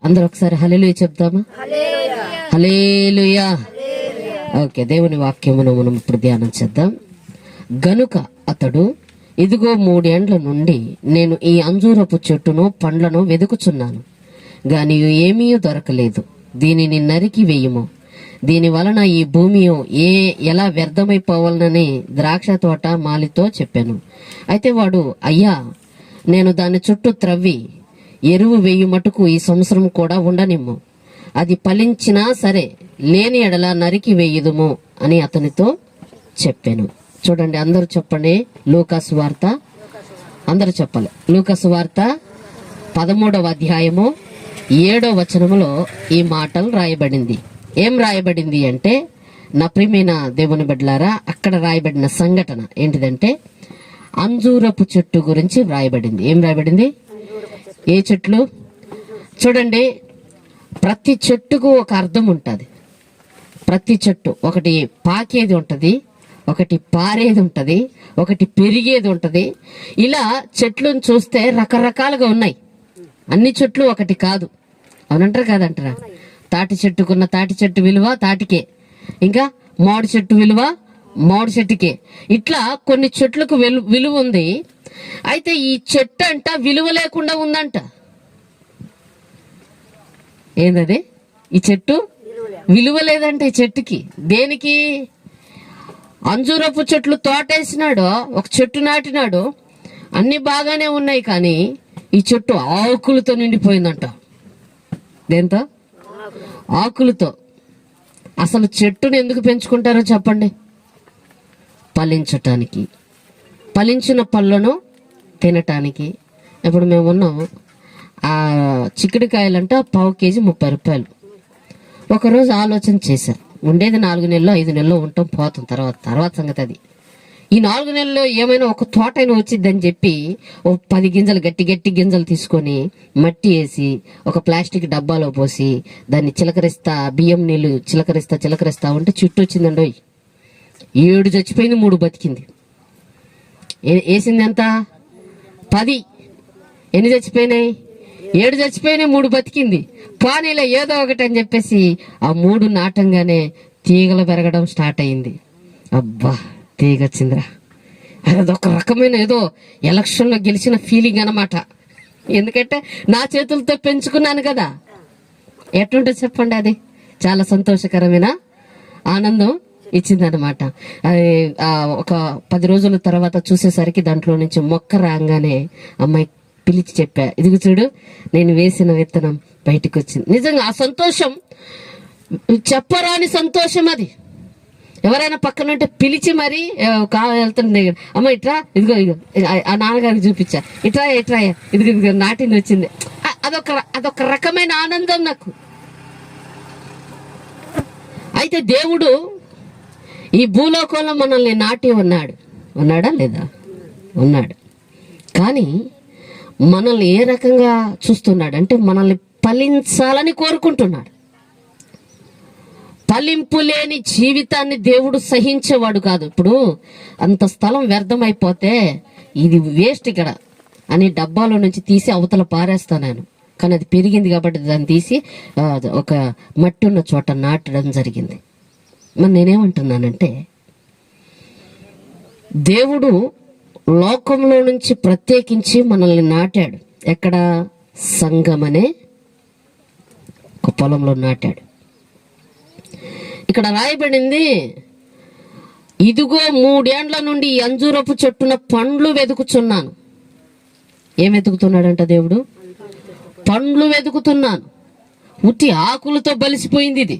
అందరూ ఒకసారి హల్లెలూయా చెప్దామా? హల్లెలూయా. ఓకే, దేవుని వాక్యమును మనం ఇప్పుడు ధ్యానం చేద్దాం. గనుక అతడు, ఇదిగో 3 ఏండ్ల నుండి నేను ఈ అంజూరపు చెట్టును పండ్లను వెదుకుచున్నాను, గాని ఏమీ దొరకలేదు. దీనిని నరికి వేయుము, దీని వలన ఈ భూమి ఎలా వ్యర్థమైపోవాలనని ద్రాక్ష తోట మాలితో చెప్పాను. అయితే వాడు, అయ్యా, నేను దాని చుట్టూ త్రవ్వి ఎరువు వేయు మటుకు ఈ సంవత్సరం కూడా ఉండనిమ్ము, అది ఫలించినా సరే, లేని ఎడల నరికి వేయుదుము అని అతనితో చెప్పాను. చూడండి, అందరూ చెప్పండి. లూకాసు వార్త, అందరూ చెప్పాలి. లూకాసు వార్త 13వ అధ్యాయము 7వ వచనములో ఈ మాటలు రాయబడింది. ఏం రాయబడింది అంటే, నా ప్రియమైన దేవుని బిడ్డలారా, అక్కడ రాయబడిన సంఘటన ఏంటిదంటే అంజూరపు చెట్టు గురించి రాయబడింది. ఏం రాయబడింది? ఏ చెట్లు? చూడండి, ప్రతి చెట్టుకు ఒక అర్థం ఉంటుంది. ప్రతి చెట్టు ఒకటి పాకేది ఉంటుంది, ఒకటి పారేది ఉంటుంది, ఒకటి పెరిగేది ఉంటుంది. ఇలా చెట్లను చూస్తే రకరకాలుగా ఉన్నాయి. అన్ని చెట్లు ఒకటి కాదు, అవునంటారా కాదంటారా? తాటి చెట్టుకున్న తాటి చెట్టు విలువ తాటికే, ఇంకా మామిడి చెట్టు విలువ మామిడి చెట్టుకే. ఇట్లా కొన్ని చెట్లకు విలువ ఉంది. అయితే ఈ చెట్టు అంట విలువ లేకుండా ఉందంట. ఏందది? ఈ చెట్టు విలువ లేదంటే ఈ చెట్టుకి. దేనికి? అంజూరపు చెట్లు తోటేసినాడు, ఒక చెట్టు నాటినాడు, అన్ని బాగానే ఉన్నాయి, కానీ ఈ చెట్టు ఆకులతో నిండిపోయిందంట. దేంతో? ఆకులతో. అసలు చెట్టుని ఎందుకు పెంచుకుంటారో చెప్పండి? ఫలించటానికి, ఫలించిన పళ్ళను తినటానికి. ఇప్పుడు మేము ఉన్నాము, ఆ చిక్కుడుకాయలంట పావు కేజీ 30 రూపాయలు. ఒకరోజు ఆలోచన చేశారు, ఉండేది 4 నెలలు 5 నెలలు ఉంటాం, పోతాం, తర్వాత సంగతి అది. ఈ 4 నెలల్లో ఏమైనా ఒక తోట అయినా వచ్చిందని చెప్పి ఓ 10 గింజలు గట్టి గింజలు తీసుకొని మట్టి వేసి ఒక ప్లాస్టిక్ డబ్బాలో పోసి దాన్ని చిలకరిస్తా, బియ్యం నీళ్ళు చిలకరిస్తా ఉంటే చుట్టూ వచ్చిందండి. 7 చచ్చిపోయింది, 3 బతికింది. వేసింది ఎంత? 10. ఎన్ని చచ్చిపోయినాయి? 7 చచ్చిపోయినాయి, 3 బతికింది. పానీలో ఏదో ఒకటి అని చెప్పేసి ఆ 3 నాటంగానే తీగలు పెరగడం స్టార్ట్ అయింది. అబ్బా, తీగ వచ్చిందిరా. అదొక రకమైన ఏదో ఎలక్షన్లో గెలిచిన ఫీలింగ్ అన్నమాట. ఎందుకంటే నా చేతులతో పెంచుకున్నాను కదా. ఎట్లుంటుంది చెప్పండి? అది చాలా సంతోషకరమైన ఆనందం ఇచ్చిందనమాట. ఒక 10 రోజుల తర్వాత చూసేసరికి దాంట్లో నుంచి మొక్క రాగానే అమ్మాయి పిలిచి చెప్పా, ఇదిగో చూడు, నేను వేసిన విత్తనం బయటకు వచ్చింది. నిజంగా ఆ సంతోషం చెప్పరాని సంతోషం. అది ఎవరైనా పక్కన ఉంటే పిలిచి మరి వెళ్తుండే, అమ్మ ఇట్రా, ఇదిగో ఆ నాన్నగారికి చూపించా, ఇట్రా ఇదిగో నాటింది వచ్చింది. అదొక రకమైన ఆనందం నాకు. అయితే దేవుడు ఈ భూలోకంలో మనల్ని నాటి ఉన్నాడా లేదా? ఉన్నాడు. కానీ మనల్ని ఏ రకంగా చూస్తున్నాడు అంటే, మనల్ని ఫలించాలని కోరుకుంటున్నాడు. ఫలింపు లేని జీవితాన్ని దేవుడు సహించేవాడు కాదు. ఇప్పుడు అంత స్థలం వ్యర్థమైపోతే ఇది వేస్ట్ ఇక్కడ అని డబ్బాలో నుంచి తీసి అవతల పారేస్తాను నేను. కానీ అది పెరిగింది కాబట్టి దాన్ని తీసి ఒక మట్టి ఉన్న చోట నాటడం జరిగింది. మరి నేనేమంటున్నానంటే, దేవుడు లోకంలో నుంచి ప్రత్యేకించి మనల్ని నాటాడు. ఎక్కడ? సంఘం అనే ఒక పొలంలో నాటాడు. ఇక్కడ రాయబడింది, ఇదిగో 3 ఏండ్ల నుండి ఈ అంజూరపు చెట్టున పండ్లు వెతుకుచున్నాను. ఏం వెతుకుతున్నాడంట దేవుడు? పండ్లు వెతుకుతున్నాను. ఉట్టి ఆకులతో బలిసిపోయింది ఇది.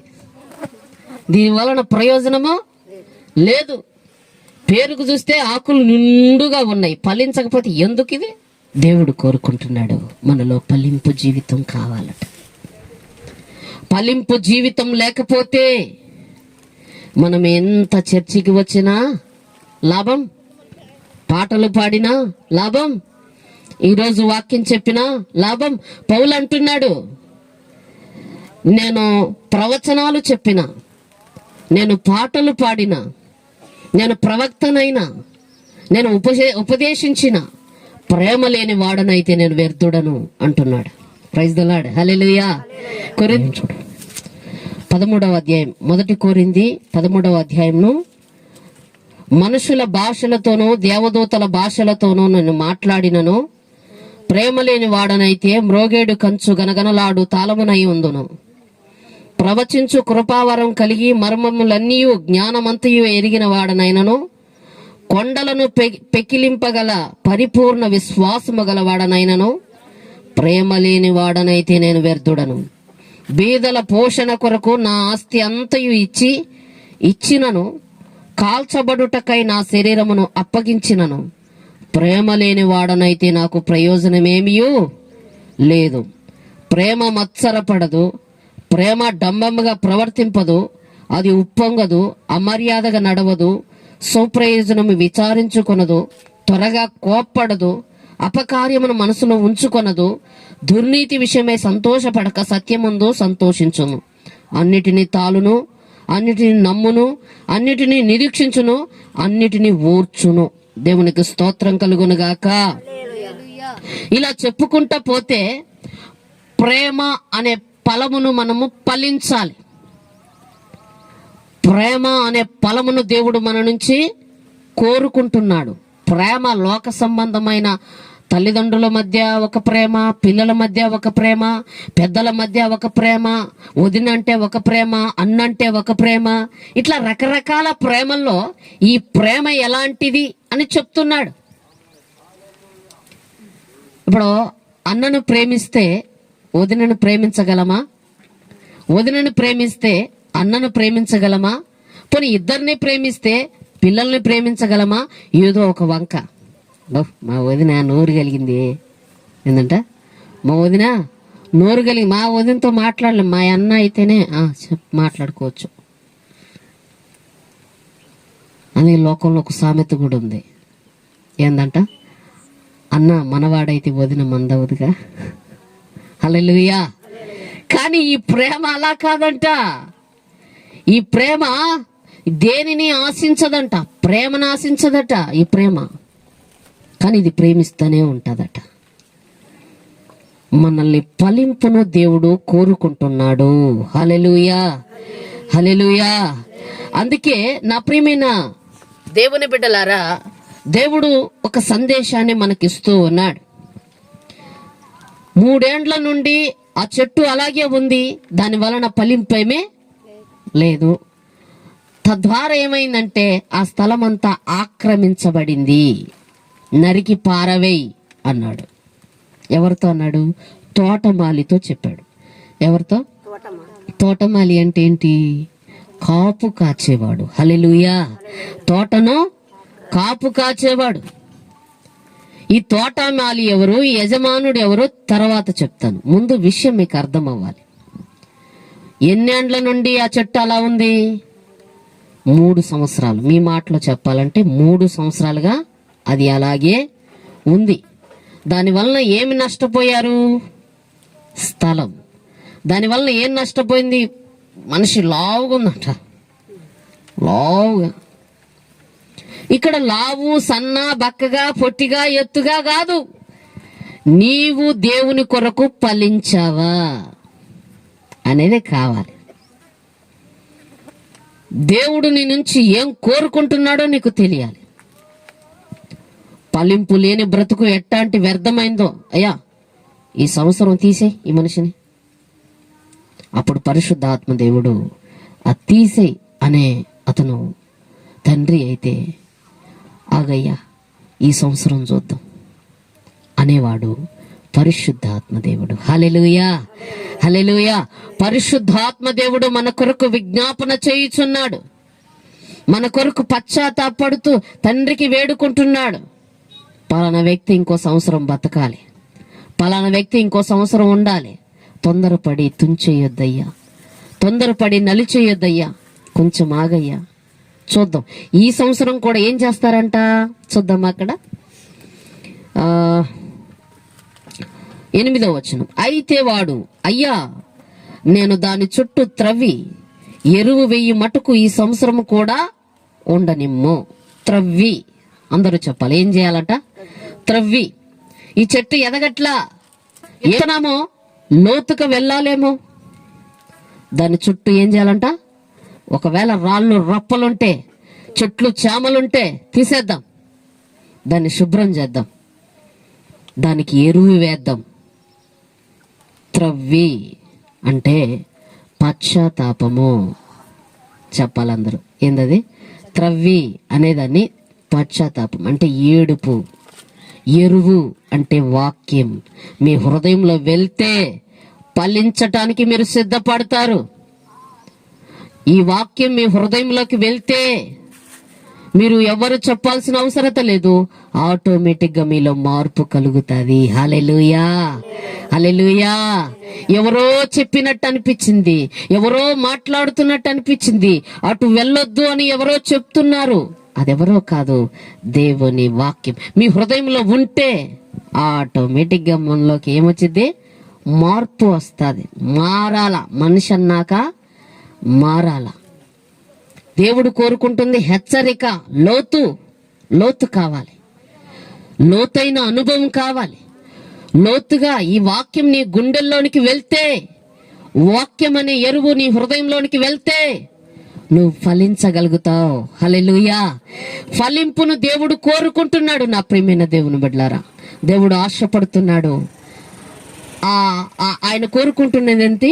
దీని వలన ప్రయోజనమో లేదు. పేరుకు చూస్తే ఆకులు నిండుగా ఉన్నాయి, ఫలించకపోతే ఎందుకు ఇది? దేవుడు కోరుకుంటున్నాడు మనలో ఫలింపు జీవితం కావాలట. ఫలింపు జీవితం లేకపోతే మనం ఎంత చర్చికి వచ్చినా లాభం, పాటలు పాడినా లాభం, ఈరోజు వాక్యం చెప్పినా లాభం. పౌలు అంటున్నాడు, నేను ప్రవచనాలు చెప్పినా, నేను పాటలు పాడినా, నేను ప్రవక్తనైనా, నేను ఉపదేశించిన, ప్రేమ లేని వాడనైతే నేను వ్యర్థుడను అంటున్నాడు. Praise the Lord. హల్లెలూయా. చూడు 13వ అధ్యాయం, 1 కొరింథీ 13వ అధ్యాయంను, మనుషుల భాషలతోనూ దేవదూతల భాషలతోనూ నేను మాట్లాడినను ప్రేమ లేని వాడనైతే మ్రోగేడు కంచు గనగనలాడు తాళమునై ఉందును. ప్రవచించు కృపావరం కలిగి మర్మములన్నీ జ్ఞానమంతయు ఎరిగిన వాడనైనను కొండలను పెకిలింపగల పరిపూర్ణ విశ్వాసము గలవాడనైనను ప్రేమ లేని వాడనైతే నేను వ్యర్థుడను. బీదల పోషణ కొరకు నా ఆస్తి అంతయు ఇచ్చినను కాల్చబడుటకై నా శరీరమును అప్పగించినను ప్రేమ లేని వాడనైతే నాకు ప్రయోజనమేమియూ లేదు. ప్రేమ మత్సరపడదు, ప్రేమ డంబముగా ప్రవర్తింపదు, అది ఉప్పొంగదు, అమర్యాదగా నడవదు, సుప్రయోజనము విచారించుకొనదు, త్వరగా కోప్పడదు, అపకార్యమును మనసులో ఉంచుకొనదు, దుర్నీతి విషయమై సంతోషపడక సత్యమందు సంతోషించును, అన్నిటినీ తాలును, అన్నిటిని నమ్మును, అన్నిటినీ నిరీక్షించును, అన్నిటినీ ఓర్చును. దేవునికి స్తోత్రం కలుగునుగాక. ఇలా చెప్పుకుంటా పోతే ప్రేమ అనే ఫలమును మనము ఫలించాలి. ప్రేమ అనే ఫలమును దేవుడు మన నుంచి కోరుకుంటున్నాడు. ప్రేమ లోక సంబంధమైన తల్లిదండ్రుల మధ్య ఒక ప్రేమ, పిల్లల మధ్య ఒక ప్రేమ, పెద్దల మధ్య ఒక ప్రేమ, వదినంటే ఒక ప్రేమ, అన్నంటే ఒక ప్రేమ, ఇట్లా రకరకాల ప్రేమల్లో ఈ ప్రేమ ఎలాంటిది అని చెప్తున్నాడు. ఇప్పుడు అన్నను ప్రేమిస్తే వదినను ప్రేమించగలమా? వదినను ప్రేమిస్తే అన్నను ప్రేమించగలమా? పోనీ ఇద్దరిని ప్రేమిస్తే పిల్లల్ని ప్రేమించగలమా? ఏదో ఒక వంక, మా వదిన నోరు కలిగింది ఏంటంట, మా వదిన నోరు కలిగి, మా వదినతో మాట్లాడలేం, మా అన్న అయితేనే మాట్లాడుకోవచ్చు అని లోకంలో ఒక సామెత కూడా ఉంది. ఏందంట, అన్న మనవాడైతే వదిన మందవుదుగా. హల్లెలూయా. కానీ ఈ ప్రేమ అలా కాదంట. ఈ ప్రేమ దేనిని ఆశించదంట, ప్రేమను ఆశించదట ఈ ప్రేమ. కానీ ఇది ప్రేమిస్తూనే ఉంటుందట. మనల్ని ఫలింపును దేవుడు కోరుకుంటున్నాడు. హల్లెలూయా, హల్లెలూయా. అందుకే నా ప్రియమైన దేవుని బిడ్డలారా, దేవుడు ఒక సందేశాన్ని మనకిస్తూ ఉన్నాడు. 3 ఏండ్ల నుండి ఆ చెట్టు అలాగే ఉంది, దాని వలన ఫలింపేమే లేదు. తద్వారా ఏమైందంటే ఆ స్థలం అంతా ఆక్రమించబడింది, నరికి పారవేయి అన్నాడు. ఎవరితో అన్నాడు? తోటమాలితో చెప్పాడు. ఎవరితో? తోటమాలి అంటే ఏంటి? కాపు కాచేవాడు. హల్లెలూయా. తోటను కాపు కాచేవాడు. ఈ తోటమాలి ఎవరు, ఈ యజమానుడు ఎవరు తర్వాత చెప్తాను. ముందు విషయం మీకు అర్థం అవ్వాలి. ఎన్నేండ్ల నుండి ఆ చెట్టు అలా ఉంది? 3 సంవత్సరాలు. మీ మాటలో చెప్పాలంటే 3 సంవత్సరాలుగా అది అలాగే ఉంది. దానివల్ల ఏమి నష్టపోయారు? స్థలం. దానివల్ల ఏం నష్టపోయింది? మనిషి లావుగా ఉందట, లావుగా. ఇక్కడ లావు, సన్న, బక్కగా, పొట్టిగా, ఎత్తుగా కాదు. నీవు దేవుని కొరకు ఫలించావా అనేది కావాలి. దేవుడు నీ నుంచి ఏం కోరుకుంటున్నాడో నీకు తెలియాలి. ఫలింపు లేని బ్రతుకు ఎట్టాంటి వ్యర్థమైందో, అయ్యా ఈ సంవత్సరం తీసే ఈ మనిషిని. అప్పుడు పరిశుద్ధ ఆత్మ దేవుడు ఆ తీసే అనే అతను తండ్రి అయితే, ఆగయ్యా ఈ సంవత్సరం చూద్దాం అనేవాడు పరిశుద్ధాత్మ దేవుడు. హల్లెలూయా, హల్లెలూయా. పరిశుద్ధాత్మ దేవుడు మన కొరకు విజ్ఞాపన చేయుచున్నాడు. మన కొరకు పశ్చాత్తాపడుతూ తండ్రికి వేడుకుంటున్నాడు. పలానా వ్యక్తి ఇంకో సంవత్సరం బతకాలి, పలానా వ్యక్తి ఇంకో సంవత్సరం ఉండాలి. తొందరపడి తుంచేయొద్దయ్యా, తొందరపడి నలిచేయొద్దయ్యా, కొంచెం ఆగయ్యా, చూద్దాం. ఈ సంవత్సరం కూడా ఏం చేస్తారంట చూద్దాం. అక్కడ 8వ వచనం, అయితే వాడు, అయ్యా నేను దాని చుట్టూ త్రవ్వి ఎరువు వెయ్యి మటుకు ఈ సంవత్సరం కూడా ఉండనిమ్ము. త్రవ్వి, అందరూ చెప్పాలి. ఏం చేయాలట? త్రవ్వి. ఈ చెట్టు ఎదగట్లా, ఏనామో లోతుకు వెళ్ళాలేమో, దాని చుట్టూ ఏం చేయాలంట? ఒకవేళ రాళ్ళు రప్పలుంటే, చెట్లు చేమలుంటే తీసేద్దాం, దాన్ని శుభ్రం చేద్దాం, దానికి ఎరువు వేద్దాం. త్రవ్వి అంటే పశ్చాత్తాపము చెప్పాలందరూ. ఏందది? త్రవ్వి అనేదాన్ని పశ్చాత్తాపం అంటే ఏడుపు. ఎరువు అంటే వాక్యం. మీ హృదయంలో వెళ్తే ఫలించటానికి మీరు సిద్ధపడతారు. ఈ వాక్యం మీ హృదయంలోకి వెళ్తే మీరు ఎవరు చెప్పాల్సిన అవసరత లేదు, ఆటోమేటిక్గా మీలో మార్పు కలుగుతుంది. హల్లెలూయా, హల్లెలూయా. ఎవరో చెప్పినట్టు అనిపించింది, ఎవరో మాట్లాడుతున్నట్టు అనిపించింది, అటు వెళ్ళొద్దు అని ఎవరో చెప్తున్నారు. అదెవరో కాదు, దేవుని వాక్యం మీ హృదయంలో ఉంటే ఆటోమేటిక్గా మనలోకి ఏమొచ్చింది? మార్పు వస్తుంది. మారాల, మనిషి అన్నాక మారాల. దేవుడు కోరుకుంటుంది హెచ్చరిక, లోతు కావాలి, లోతైన అనుభవం కావాలి. లోతుగా ఈ వాక్యం నీ గుండెల్లోనికి వెళ్తే, వాక్యం అనే ఎరువు నీ హృదయంలోనికి వెళ్తే నువ్వు ఫలించగలుగుతావు. హల్లెలూయా. ఫలింపును దేవుడు కోరుకుంటున్నాడు. నా ప్రియమైన దేవుని బిడ్డలారా, దేవుడు ఆశపడుతున్నాడు. ఆయన కోరుకుంటున్నదేంటి?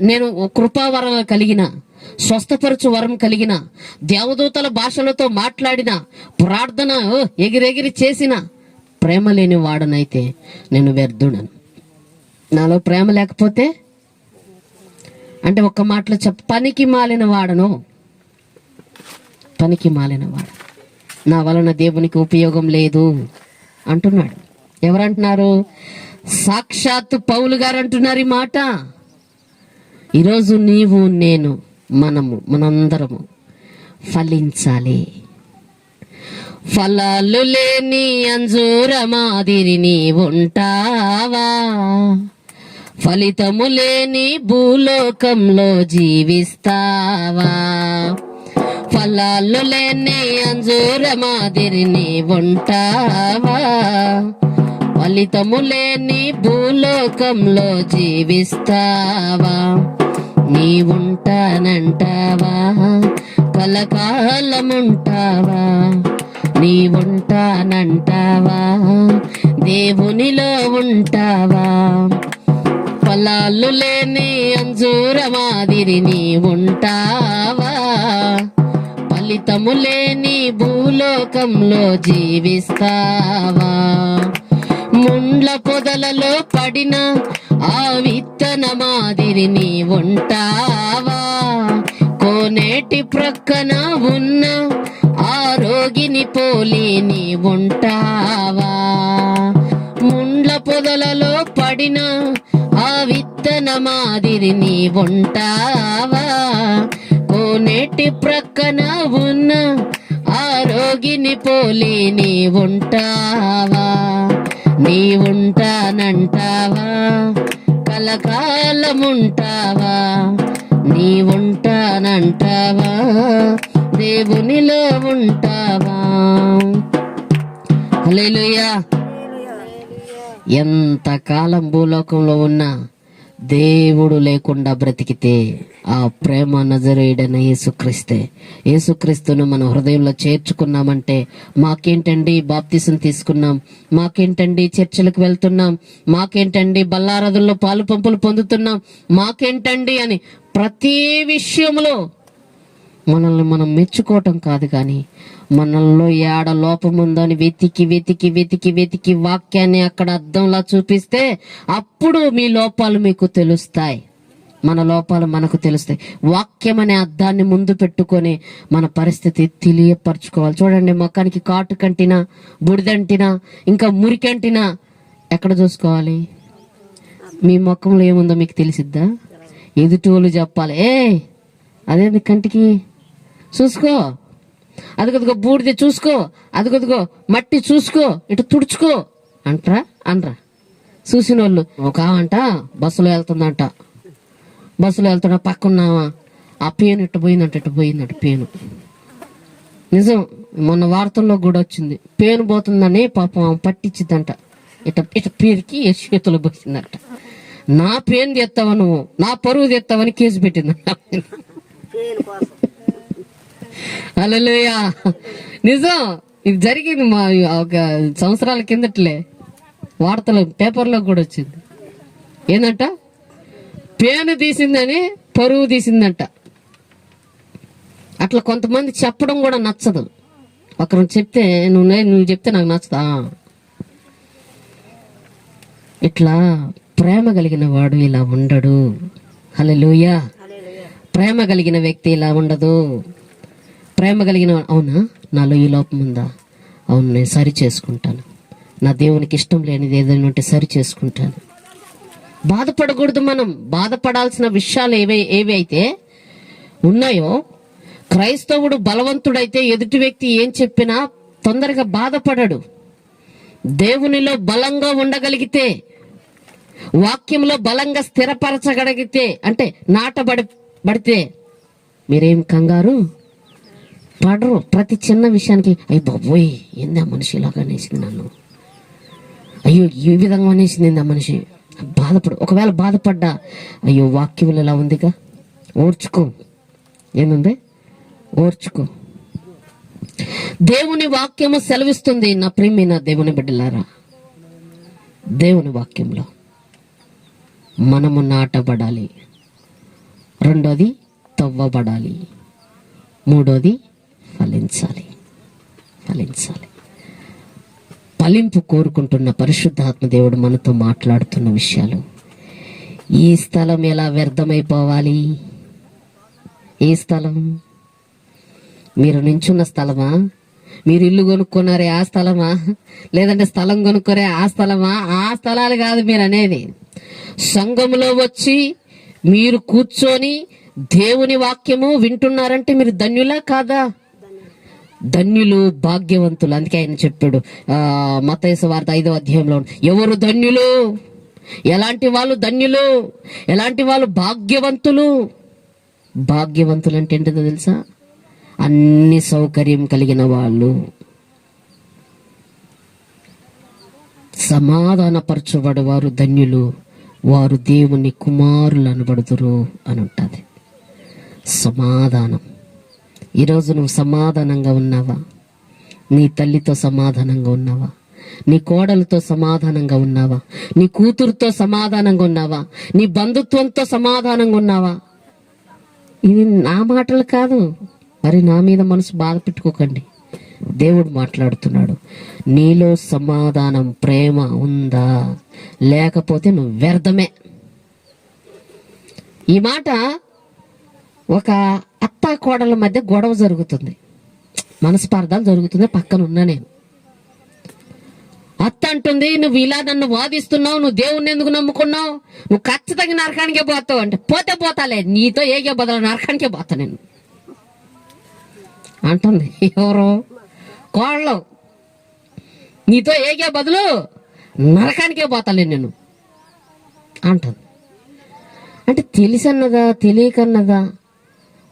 నేను కృపావరం కలిగిన, స్వస్థపరచు వరం కలిగిన, దేవదూతల భాషలతో మాట్లాడిన, ప్రార్థన ఎగిరెగిరి చేసిన ప్రేమ లేని వాడనైతే నేను వ్యర్థుడను. నాలో ప్రేమ లేకపోతే అంటే ఒక్క మాటలో పనికి మాలిన వాడను. నా వలన దేవునికి ఉపయోగం లేదు అంటున్నాడు. ఎవరంటున్నారు? సాక్షాత్తు పౌలు గారు అంటున్నారు ఈ మాట. ఈరోజు నీవు, నేను, మనందరము ఫలించాలి. ఫలాలు లేని అంజూర మాదిరిని ఉంటావా? ఫలితము లేని భూలోకంలో జీవిస్తావా? ఫలాలు లేని అంజూర మాదిరిని ఉంటావా? ఫలితము లేని భూలోకంలో జీవిస్తావా? నీవుంటానంటావా? కలకాలముంటావా? నీవుంటానంటావా? దేవునిలో ఉంటావా? ఫలాలు లేని అంజూర మాదిరి నీవుంటావా? ఫలితము లేని భూలోకంలో జీవిస్తావా? ముండ్ల పొదలలో పడిన ఆ విత్తన మాదిరి నీవుంటావా? కోనేటి ప్రక్కన ఉన్న ఆ రోగిని పోలి నీవుంటావా? ముండ్ల పొదలలో పడిన ఆ విత్తన మాదిరి నీవుంటావా? కోనేటి ప్రక్కన ఉన్న ఆ రోగిని పోలి నీవుంటావా? నీవుంటానంటావా? కలకాలముంటావా? నీవుంటానంటావా? దేవునిలో ఉంటావా? హల్లెలూయా. ఎంతకాలం భూలోకంలో ఉన్నా దేవుడు లేకుండా బ్రతికితే ఆ ప్రేమ నజరేయుడైన యేసుక్రీస్తును మన హృదయంలో చేర్చుకున్నామంటే మాకేంటండి బాప్తిసం తీసుకున్నాం, మాకేంటండి చర్చలకు వెళ్తున్నాం, మాకేంటండి బల్లారదుల్లో పాలు పంపులు పొందుతున్నాం, మాకేంటండి అని ప్రతి విషయంలో మనల్ని మనం మెచ్చుకోవటం కాదు, కానీ మనల్లో ఏడ లోపం ఉందని వెతికి వాక్యాన్ని అక్కడ అద్దంలా చూపిస్తే అప్పుడు మీ లోపాలు మీకు తెలుస్తాయి, మన లోపాలు మనకు తెలుస్తాయి. వాక్యం అనే అద్దాన్ని ముందు పెట్టుకొని మన పరిస్థితి తెలియపరచుకోవాలి. చూడండి, మొక్కానికి కాటు కంటినా, బుడిదంటినా, ఇంకా మురికంటినా ఎక్కడ చూసుకోవాలి? మీ ముఖంలో ఏముందో మీకు తెలిసిద్దా? ఎదుటి వాళ్ళు చెప్పాలి, అదేంది కంటికి చూసుకో, అదిగదిగో బూడిద చూసుకో, అదిగదిగో మట్టి చూసుకో, ఇటు తుడుచుకో అనరా చూసిన వాళ్ళు. ఒక అంట బస్సులో వెళ్తుందంట, బస్సులో వెళ్తున్నా పక్కన్నావా ఆ పేను ఇట్టు పోయిందంట పేను. నిజం, మొన్న వార్తల్లో కూడా వచ్చింది. పేను పోతుందని పాపం పట్టించిద్దంట, ఇట పీరికి చేతులు పోసిందంట. నా పేరు తెస్తావా నువ్వు, నా పరువు తెస్తావని కేసు పెట్టింది. హల్లెలూయా. నిజం, ఇది జరిగింది మా ఒక సంవత్సరాల కిందట్లే, వార్తలు పేపర్లో కూడా వచ్చింది. ఏందంట, పేను తీసిందని పరువు తీసిందంట. అట్లా కొంతమంది చెప్పడం కూడా నచ్చదు. ఒకరు చెప్తే నువ్వు చెప్తే నాకు నచ్చదా. ఇట్లా ప్రేమ కలిగిన వాడు ఇలా ఉండడు. హల్లెలూయా. ప్రేమ కలిగిన వ్యక్తి ఇలా ఉండదు. ప్రేమ కలిగిన, అవునా నాలో ఈ లోపం ఉందా, అవును నేను సరి చేసుకుంటాను, నా దేవునికి ఇష్టం లేనిది ఏదైనా ఉంటే సరి చేసుకుంటాను. బాధపడకూడదు. మనం బాధపడాల్సిన విషయాలు ఏవి అయితే ఉన్నాయో, క్రైస్తవుడు బలవంతుడైతే ఎదుటి వ్యక్తి ఏం చెప్పినా తొందరగా బాధపడడు. దేవునిలో బలంగా ఉండగలిగితే, వాక్యంలో బలంగా స్థిరపరచగలిగితే, అంటే నాటబడితే మీరేం కంగారు పడరు. ప్రతి చిన్న విషయానికి అయ్యి బాబోయ్ ఏంది ఆ మనిషి ఇలాగా అనేసింది నన్ను, అయ్యో ఈ విధంగా అనేసింది ఆ మనిషి, బాధపడు. ఒకవేళ బాధపడ్డా, అయ్యో వాక్యంలో ఇలా ఉందిగా, ఓర్చుకో. ఏముంది, ఓర్చుకో. దేవుని వాక్యము సెలవిస్తుంది. నా ప్రియమైన దేవుని బిడ్డలారా, దేవుని వాక్యంలో మనము నాటబడాలి. రెండోది తవ్వబడాలి. మూడోది ఫలించాలి. ఫలింపు కోరుకుంటున్న పరిశుద్ధాత్మ దేవుడు మనతో మాట్లాడుతున్న విషయాలు. ఈ స్థలం ఎలా వ్యర్థమైపోవాలి? ఈ స్థలం మీరు నించున్న స్థలమా? మీరు ఇల్లు కొనుక్కున్నారే ఆ స్థలమా? లేదంటే స్థలం కొనుక్కోరే ఆ స్థలమా? ఆ స్థలాలు కాదు మీరు అనేది. సంఘములో వచ్చి మీరు కూర్చొని దేవుని వాక్యము వింటున్నారంటే మీరు ధన్యులా కాదా? ధన్యులు, భాగ్యవంతులు. అందుకే ఆయన చెప్పాడు మత్తయి సువార్త 5వ అధ్యాయంలో, ఎవరు ధన్యులు, ఎలాంటి వాళ్ళు ధన్యులు, ఎలాంటి వాళ్ళు భాగ్యవంతులు. భాగ్యవంతులు అంటే ఏంటో తెలుసా? అన్ని సౌకర్యం కలిగిన వాళ్ళు, సమాధానపరచబడేవారు ధన్యులు, వారు దేవుని కుమారులు అనబడుదురు అని ఉంటుంది. సమాధానం. ఈరోజు నువ్వు సమాధానంగా ఉన్నావా? నీ తల్లితో సమాధానంగా ఉన్నావా? నీ కోడలతో సమాధానంగా ఉన్నావా? నీ కూతురుతో సమాధానంగా ఉన్నావా? నీ బంధుత్వంతో సమాధానంగా ఉన్నావా? ఇది నా మాటలు కాదు, మరి నా మీద మనసు బాధ పెట్టుకోకండి. దేవుడు మాట్లాడుతున్నాడు. నీలో సమాధానం, ప్రేమ ఉందా? లేకపోతే నువ్వు వ్యర్థమే. ఈ మాట ఒక అత్త కోడల మధ్య గొడవ జరుగుతుంది, మనస్పార్థాలు జరుగుతుంది. పక్కన ఉన్నా నేను. అత్త అంటుంది, నువ్వు ఇలా నన్ను వాదిస్తున్నావు, నువ్వు దేవుణ్ణి ఎందుకు నమ్ముకున్నావు, నువ్వు ఖచ్చితంగా నరకానికే పోతావు అంటే, పోతాలే, నీతో ఏగే బదులు నరకానికే పోతా నేను అంటుంది. ఎవరు? కోళ్ళు. నీతో ఏగే బదులు నరకానికే పోతాలే నేను అంటుంది. అంటే తెలిసన్నదా, తెలియకన్నదా,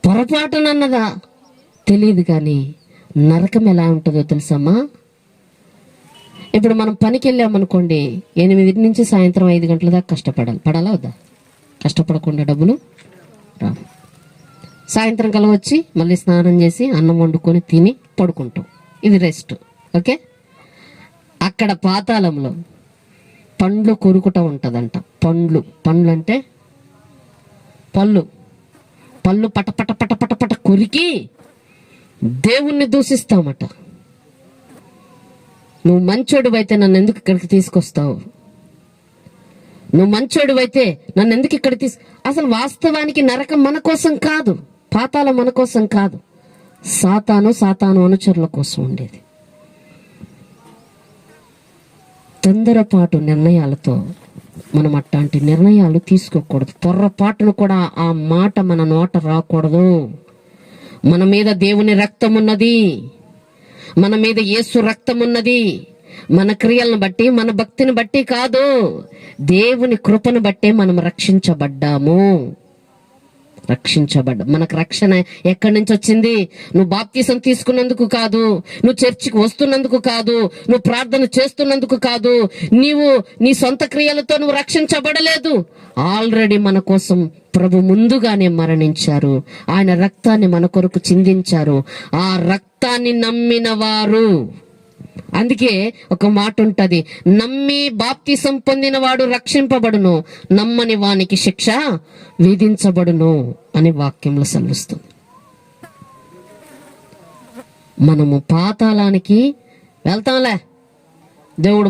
పొరపాటునన్నదా తెలియదు. కానీ నరకం ఎలా ఉంటుందో తెలుసమ్మా? ఇప్పుడు మనం పనికి వెళ్ళామనుకోండి, 8 నుంచి సాయంత్రం 5 గంటల దాకా కష్టపడాలి. పడాలా వద్దా? కష్టపడకుండా డబ్బులు రావు. సాయంత్రం కల వచ్చి మళ్ళీ స్నానం చేసి అన్నం వండుకొని తిని పడుకుంటాం. ఇది రెస్ట్. ఓకే. అక్కడ పాతాళంలో పండ్లు కొరుకుట ఉంటుందంట. పండ్లు అంటే పళ్ళు పట పట పట పట పట కొరికి దేవుణ్ణి దూషిస్తామట. నువ్వు మంచోడు అయితే నన్ను ఎందుకు ఇక్కడికి తీసుకొస్తావు? నువ్వు మంచోడు అయితే నన్ను ఎందుకు ఇక్కడ అసలు వాస్తవానికి నరకం మన కోసం కాదు, పాతాళం మన కోసం కాదు, సాతాను అనుచరుల కోసం ఉండేది. తొందరపాటు నిర్ణయాలతో మనం అట్లాంటి నిర్ణయాలు తీసుకోకూడదు. పొర్రపాటును కూడా ఆ మాట మన నోట రాకూడదు. మన మీద దేవుని రక్తం ఉన్నది, మన మీద యేసు రక్తం ఉన్నది. మన క్రియలను బట్టి, మన భక్తిని బట్టి కాదు, దేవుని కృపను బట్టే మనం రక్షించబడ్డాము. మనకు రక్షణ ఎక్కడి నుంచి వచ్చింది? నువ్వు బాప్తిసం తీసుకున్నందుకు కాదు, నువ్వు చర్చికి వస్తున్నందుకు కాదు, నువ్వు ప్రార్థన చేస్తున్నందుకు కాదు, నీ సొంత క్రియలతో నువ్వు రక్షించబడలేదు. ఆల్రెడీ మన కోసం ప్రభు ముందుగానే మరణించారు. ఆయన రక్తాన్ని మన కొరకు చిందించారు. ఆ రక్తాన్ని నమ్మిన వారు, అందుకే ఒక మాట ఉంటది, నమ్మి బాప్తిసం పొందిన వాడు రక్షింపబడును, నమ్మని వానికి శిక్ష విధించబడును అని వాక్యంలో సెలవిస్తుంది. మనము పాతాళానికి వెళ్తాంలే, దేవుడు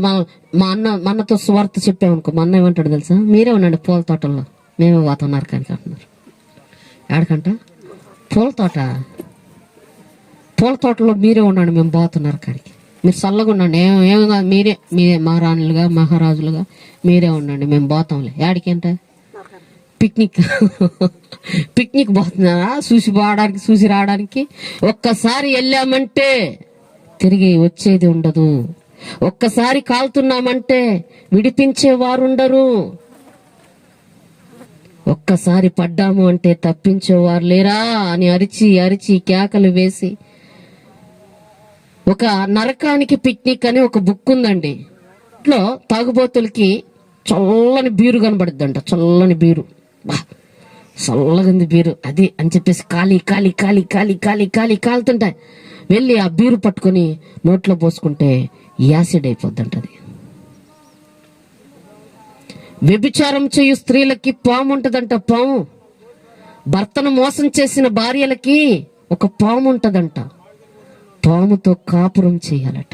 మా అన్నతో స్వార్థ చెప్పామనుకో, మా అన్న ఏమంటాడు తెలుసా? మీరే ఉండండి పూల తోటల్లో, మేమే పోతాం నరకానికి అంటున్నారు. ఎక్కడికంట? పూల తోటలో మీరే ఉండండి, మేము పోతాం నరకానికి. మీరు చల్లగా ఉండండి, ఏం కాదు, మీరే మహారాణులుగా మహారాజులుగా మీరే ఉండండి, మేము పోతాంలే. యాడికంటే పిక్నిక్ పోతున్నారా? చూసి రావడానికి. ఒక్కసారి వెళ్ళామంటే తిరిగి వచ్చేది ఉండదు. ఒక్కసారి కాలుతున్నామంటే విడిపించేవారు ఉండరు. ఒక్కసారి పడ్డాము అంటే తప్పించేవారు లేరా అని అరిచి కేకలు వేసి, ఒక నరకానికి పిక్నిక్ అని ఒక బుక్ ఉందండి. ఇట్లో తాగుబోతులకి చల్లని బీరు కనబడుద్దంట. చల్లని బీరు, చల్లగంది బీరు అది అని చెప్పేసి కాలుతుంటాయి. వెళ్ళి ఆ బీరు పట్టుకొని నోట్లో పోసుకుంటే యాసిడ్ అయిపోద్దంట. అది వ్యభిచారం చేయు స్త్రీలకి పాము ఉంటదంట. పాము, భర్తను మోసం చేసిన భార్యలకి ఒక పాము ఉంటదంట. పాముతో కాపురం చేయాలట.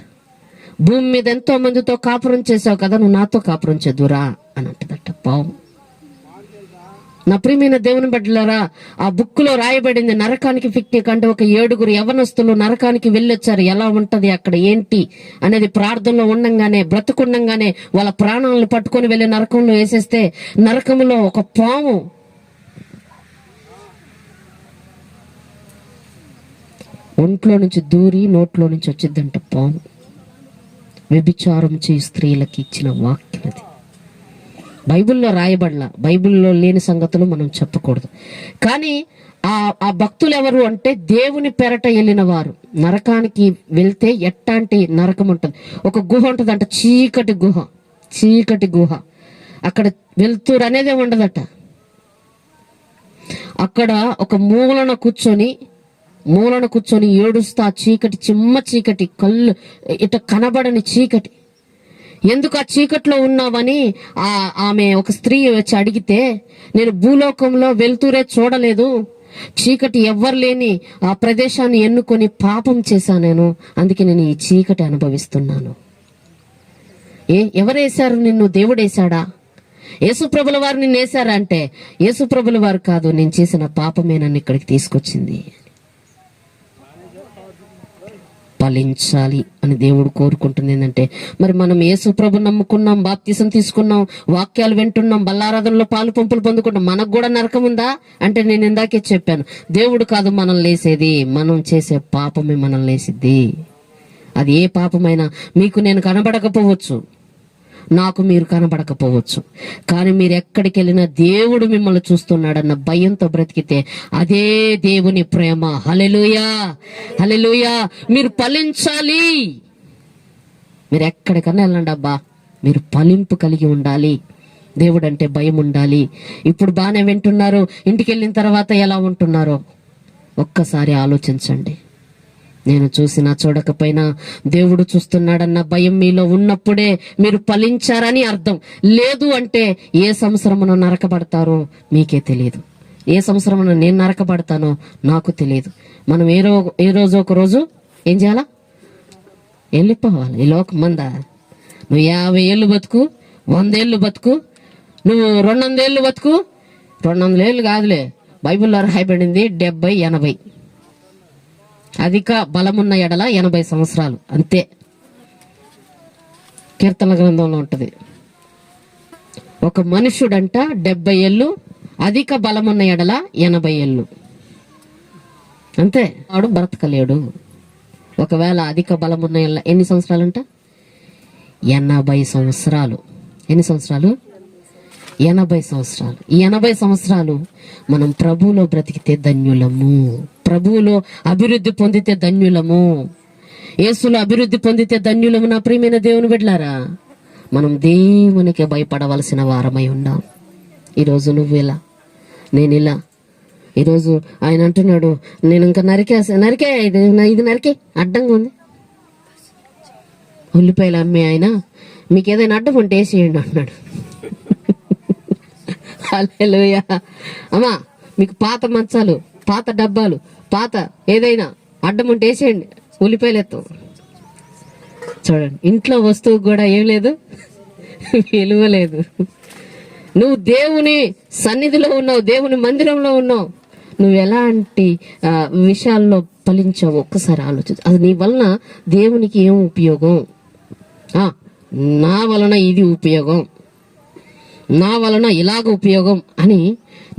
భూమి మీద ఎంతో మందితో కాపురం చేసావు కదా, నువ్వు నాతో కాపురం చేదురా అని అంటదట పాము. నా ప్రియమైన దేవుని బిడ్డలారా, ఆ బుక్ లో రాయబడింది నరకానికి పిక్నిక్ అంటే ఒక 7 యవనస్తులు నరకానికి వెళ్ళొచ్చారు. ఎలా ఉంటది అక్కడ ఏంటి అనేది ప్రార్థనలో ఉండంగానే, బ్రతుకుండంగానే వాళ్ళ ప్రాణాలను పట్టుకొని వెళ్ళి నరకంలో వేసేస్తే, నరకంలో ఒక పాము ఒంట్లో నుంచి దూరి నోట్లో నుంచి వచ్చిందంట పాము. వ్యభిచారం చేయి స్త్రీలకి ఇచ్చిన వాక్యం అది. బైబిల్లో రాయబడలా, బైబిల్లో లేని సంగతులు మనం చెప్పకూడదు. కానీ ఆ భక్తులు ఎవరు అంటే దేవుని పెరట వెళ్ళిన వారు. నరకానికి వెళ్తే ఎట్టాంటి నరకం ఉంటుంది? ఒక గుహ ఉంటుందంట, చీకటి గుహ. అక్కడ వెళ్తురు అనేదే ఉండదట. అక్కడ ఒక మూలన కూర్చొని ఏడుస్తా, చీకటి, చిమ్మ చీకటి, కళ్ళు ఇట కనబడని చీకటి. ఎందుకు ఆ చీకట్లో ఉన్నావని ఆమె ఒక స్త్రీ వచ్చి అడిగితే, నేను భూలోకంలో వెళ్తూరే చూడలేదు, చీకటి ఎవ్వరు లేని ఆ ప్రదేశాన్ని ఎన్నుకొని పాపం చేశాను నేను, అందుకే నేను ఈ చీకటి అనుభవిస్తున్నాను. ఎవరేశారు నిన్ను? దేవుడేశాడా? యేసుప్రభుల వారు నిన్ను వేశారా అంటే, యేసుప్రభుల వారు కాదు, నేను చేసిన పాపమే నన్ను ఇక్కడికి తీసుకొచ్చింది. ఫలించాలి అని దేవుడు కోరుకుంటుంది. ఏంటంటే, మరి మనం యేసుప్రభు నమ్ముకున్నాం, బాప్తిసం తీసుకున్నాం, వాక్యాలు వింటున్నాం, బల్లారాధనలో పాలు పంపులు పొందుకుంటాం, మనకు కూడా నరకం ఉందా అంటే, నేను ఇందాకే చెప్పాను, దేవుడు కాదు మనల్ని లేసేది, మనం చేసే పాపమే మనల్ని లేసిద్ది. అది ఏ పాపమైనా మీకు నేను కనబడకపోవచ్చు, నాకు మీరు కనబడకపోవచ్చు, కానీ మీరు ఎక్కడికి వెళ్ళినా దేవుడు మిమ్మల్ని చూస్తున్నాడన్న భయంతో బ్రతికితే అదే దేవుని ప్రేమ. హల్లెలూయా, హల్లెలూయా. మీరు ఫలించాలి. మీరు ఎక్కడికన్నా వెళ్ళండి అబ్బా, మీరు ఫలింపు కలిగి ఉండాలి. దేవుడు అంటే భయం ఉండాలి. ఇప్పుడు బాగానే వింటున్నారు, ఇంటికి వెళ్ళిన తర్వాత ఎలా ఉంటున్నారో ఒక్కసారి ఆలోచించండి. నేను చూసినా చూడకపోయినా దేవుడు చూస్తున్నాడన్న భయం మీలో ఉన్నప్పుడే మీరు ఫలించారని అర్థం. లేదు అంటే ఏ సంవత్సరమున నరకబడతారో మీకే తెలియదు, ఏ సంవత్సరమున నేను నరకబడతానో నాకు తెలియదు. మనం ఏ రోజు ఒక రోజు ఏం చేయాలా? వెళ్ళిపోవాలి ఈ లోకం మంద. నువ్వు 50 ఏళ్ళు బతుకు, 100 ఏళ్ళు బతుకు, నువ్వు 200 ఏళ్ళు బతుకు, 200 ఏళ్ళు కాదులే, బైబిల్లో రాయబడింది 70, 80. అధిక బలమున్న ఎడల 80 సంవత్సరాలు అంతే. కీర్తన గ్రంథంలో ఉంటది. ఒక మనుష్యుడంట 70 ఏళ్ళు, అధిక బలమున్న ఎడల 80 ఏళ్ళు అంతే. వాడు బ్రతకలేడు. ఒకవేళ అధిక బలమున్న ఎడల ఎన్ని సంవత్సరాలంట? 80 సంవత్సరాలు. ఎన్ని సంవత్సరాలు? 80 సంవత్సరాలు. ఈ 80 సంవత్సరాలు మనం ప్రభువులో బ్రతికితే ధన్యులము, ప్రభువులో అభివృద్ధి పొందితే ధన్యులము, యేసులో అభివృద్ధి పొందితే ధన్యులము. నా ప్రియమైన దేవుని బిడ్డలారా, మనం దేవునికి భయపడవలసిన వారమై ఉన్నాం. ఈరోజు నువ్వు ఇలా, నేను ఇలా. ఈరోజు ఆయన అంటున్నాడు, నేను ఇంకా నరికే ఇది నరికే అడ్డంగా ఉంది. ఉల్లిపాయలు అమ్మే ఆయన, మీకు ఏదైనా అడ్డం ఉంటే వేసేయండి అన్నాడు. హల్లెలూయా. అమ్మా, మీకు పాత మంచాలు, పాత డబ్బాలు, పాత ఏదైనా అడ్డం ఉంటే వేసేయండి, ఉల్లిపాయలు ఎత్తాం. చూడండి, ఇంట్లో వస్తువు కూడా ఏం లేదు, విలువ లేదు. నువ్వు దేవుని సన్నిధిలో ఉన్నావు, దేవుని మందిరంలో ఉన్నావు, నువ్వు ఎలాంటి విషయాల్లో ఫలించావు ఒక్కసారి ఆలోచించు. అది నీ వలన దేవునికి ఏం ఉపయోగం? నా వలన ఇది ఉపయోగం, నా వలన ఇలాగ ఉపయోగం అని